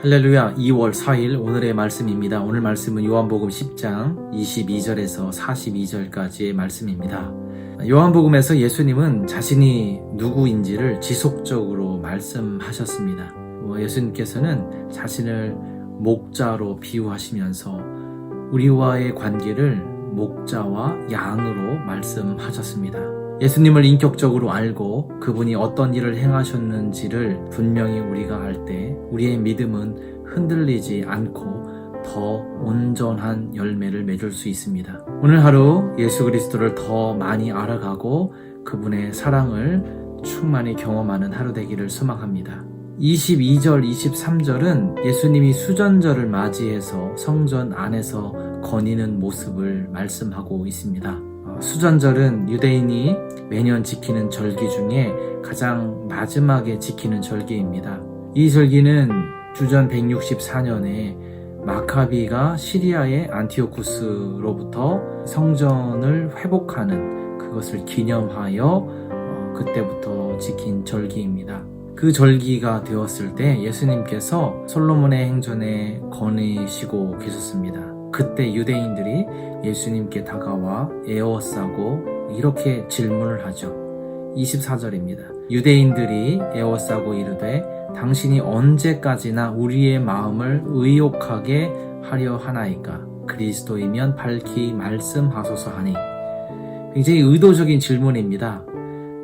할렐루야. 2월 4일 오늘의 말씀입니다. 오늘 말씀은 요한복음 10장 22절에서 42절까지의 말씀입니다. 요한복음에서 예수님은 자신이 누구인지를 지속적으로 말씀하셨습니다. 예수님께서는 자신을 목자로 비유하시면서 우리와의 관계를 목자와 양으로 말씀하셨습니다. 예수님을 인격적으로 알고 그분이 어떤 일을 행하셨는지를 분명히 우리가 알 때 우리의 믿음은 흔들리지 않고 더 온전한 열매를 맺을 수 있습니다. 오늘 하루 예수 그리스도를 더 많이 알아가고 그분의 사랑을 충만히 경험하는 하루 되기를 소망합니다. 22절, 23절은 예수님이 수전절을 맞이해서 성전 안에서 거니는 모습을 말씀하고 있습니다. 수전절은 유대인이 매년 지키는 절기 중에 가장 마지막에 지키는 절기입니다. 이 절기는 주전 164년에 마카비가 시리아의 안티오쿠스로부터 성전을 회복하는 그것을 기념하여 그때부터 지킨 절기입니다. 그 절기가 되었을 때 예수님께서 솔로몬의 행전에 거니시고 계셨습니다. 그때 유대인들이 예수님께 다가와 에워싸고 이렇게 질문을 하죠. 24절입니다. 유대인들이 에워싸고 이르되 당신이 언제까지나 우리의 마음을 의욕하게 하려 하나이까? 그리스도이면 밝히 말씀하소서 하니. 굉장히 의도적인 질문입니다.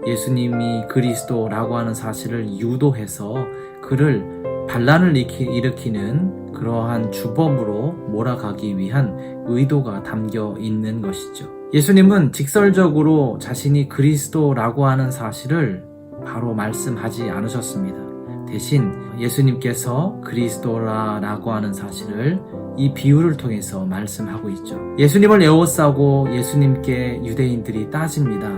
예수님이 그리스도라고 하는 사실을 유도해서 그를 반란을 일으키는 그러한 주범으로 몰아가기 위한 의도가 담겨 있는 것이죠. 예수님은 직설적으로 자신이 그리스도라고 하는 사실을 바로 말씀하지 않으셨습니다. 대신 예수님께서 그리스도라고 하는 사실을 이 비유를 통해서 말씀하고 있죠. 예수님을 에워싸고 예수님께 유대인들이 따집니다.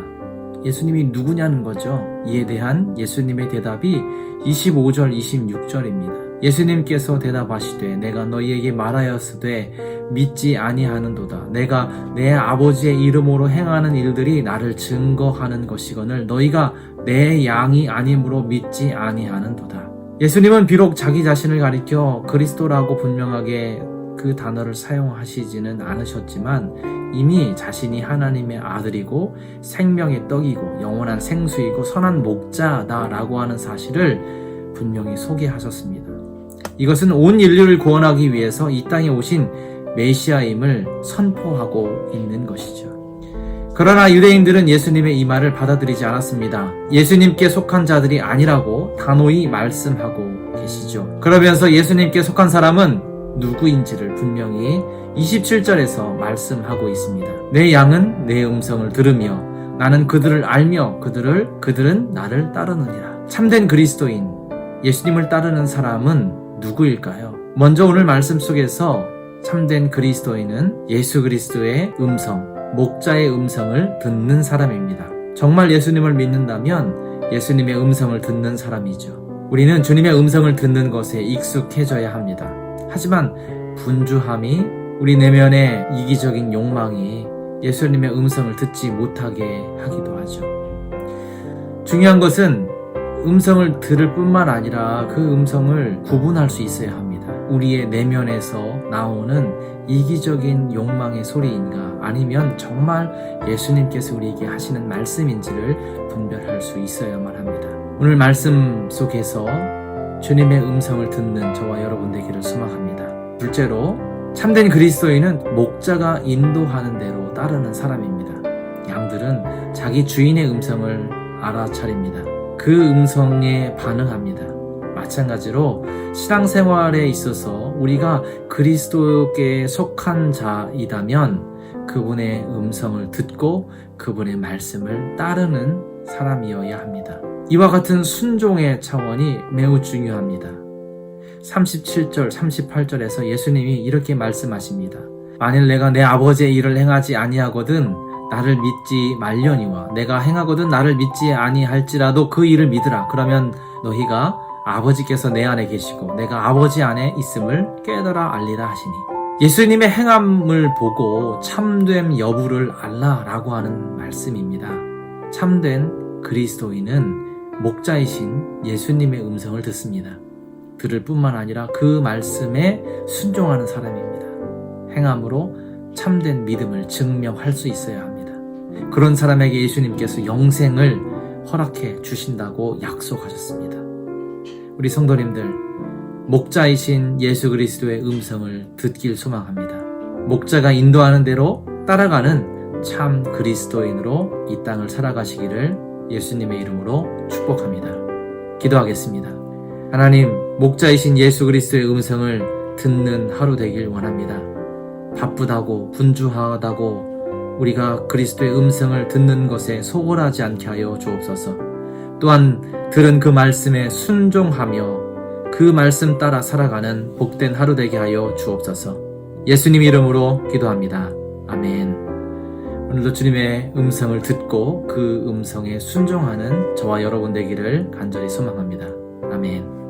예수님이 누구냐는 거죠. 이에 대한 예수님의 대답이 25절, 26절입니다. 예수님께서 대답하시되 내가 너희에게 말하였으되 믿지 아니하는도다. 내가 내 아버지의 이름으로 행하는 일들이 나를 증거하는 것이거늘 너희가 내 양이 아님으로 믿지 아니하는도다. 예수님은 비록 자기 자신을 가리켜 그리스도라고 분명하게 그 단어를 사용하시지는 않으셨지만 이미 자신이 하나님의 아들이고 생명의 떡이고 영원한 생수이고 선한 목자다라고 하는 사실을 분명히 소개하셨습니다. 이것은 온 인류를 구원하기 위해서 이 땅에 오신 메시아임을 선포하고 있는 것이죠. 그러나 유대인들은 예수님의 이 말을 받아들이지 않았습니다. 예수님께 속한 자들이 아니라고 단호히 말씀하고 계시죠. 그러면서 예수님께 속한 사람은 누구인지를 분명히 27절에서 말씀하고 있습니다. 내 양은 내 음성을 들으며 나는 그들을 알며 그들은 나를 따르느니라. 참된 그리스도인 예수님을 따르는 사람은 누구일까요? 먼저 오늘 말씀 속에서 참된 그리스도인은 예수 그리스도의 음성, 목자의 음성을 듣는 사람입니다. 정말 예수님을 믿는다면 예수님의 음성을 듣는 사람이죠. 우리는 주님의 음성을 듣는 것에 익숙해져야 합니다. 하지만 분주함이 우리 내면의 이기적인 욕망이 예수님의 음성을 듣지 못하게 하기도 하죠. 중요한 것은 음성을 들을 뿐만 아니라 그 음성을 구분할 수 있어야 합니다. 우리의 내면에서 나오는 이기적인 욕망의 소리인가 아니면 정말 예수님께서 우리에게 하시는 말씀인지를 분별할 수 있어야만 합니다. 오늘 말씀 속에서 주님의 음성을 듣는 저와 여러분 되기를 소망합니다. 둘째로 참된 그리스도인은 목자가 인도하는 대로 따르는 사람입니다. 양들은 자기 주인의 음성을 알아차립니다. 그 음성에 반응합니다. 마찬가지로 신앙생활에 있어서 우리가 그리스도께 속한 자이다면 그분의 음성을 듣고 그분의 말씀을 따르는 사람이어야 합니다. 이와 같은 순종의 차원이 매우 중요합니다. 37절, 38절에서 예수님이 이렇게 말씀하십니다. 만일 내가 내 아버지의 일을 행하지 아니하거든 나를 믿지 말려니와 내가 행하거든 나를 믿지 아니할지라도 그 일을 믿으라. 그러면 너희가 아버지께서 내 안에 계시고 내가 아버지 안에 있음을 깨달아 알리라 하시니. 예수님의 행함을 보고 참됨 여부를 알라라고 하는 말씀입니다. 참된 그리스도인은 목자이신 예수님의 음성을 듣습니다. 들을 뿐만 아니라 그 말씀에 순종하는 사람입니다. 행함으로 참된 믿음을 증명할 수 있어야 합니다. 그런 사람에게 예수님께서 영생을 허락해 주신다고 약속하셨습니다. 우리 성도님들, 목자이신 예수 그리스도의 음성을 듣길 소망합니다. 목자가 인도하는 대로 따라가는 참 그리스도인으로 이 땅을 살아가시기를 예수님의 이름으로 축복합니다. 기도하겠습니다. 하나님, 목자이신 예수 그리스도의 음성을 듣는 하루 되길 원합니다. 바쁘다고 분주하다고 우리가 그리스도의 음성을 듣는 것에 소홀하지 않게 하여 주옵소서. 또한 들은 그 말씀에 순종하며 그 말씀 따라 살아가는 복된 하루 되게 하여 주옵소서. 예수님 이름으로 기도합니다. 아멘. 오늘도 주님의 음성을 듣고 그 음성에 순종하는 저와 여러분 되기를 간절히 소망합니다. 아멘.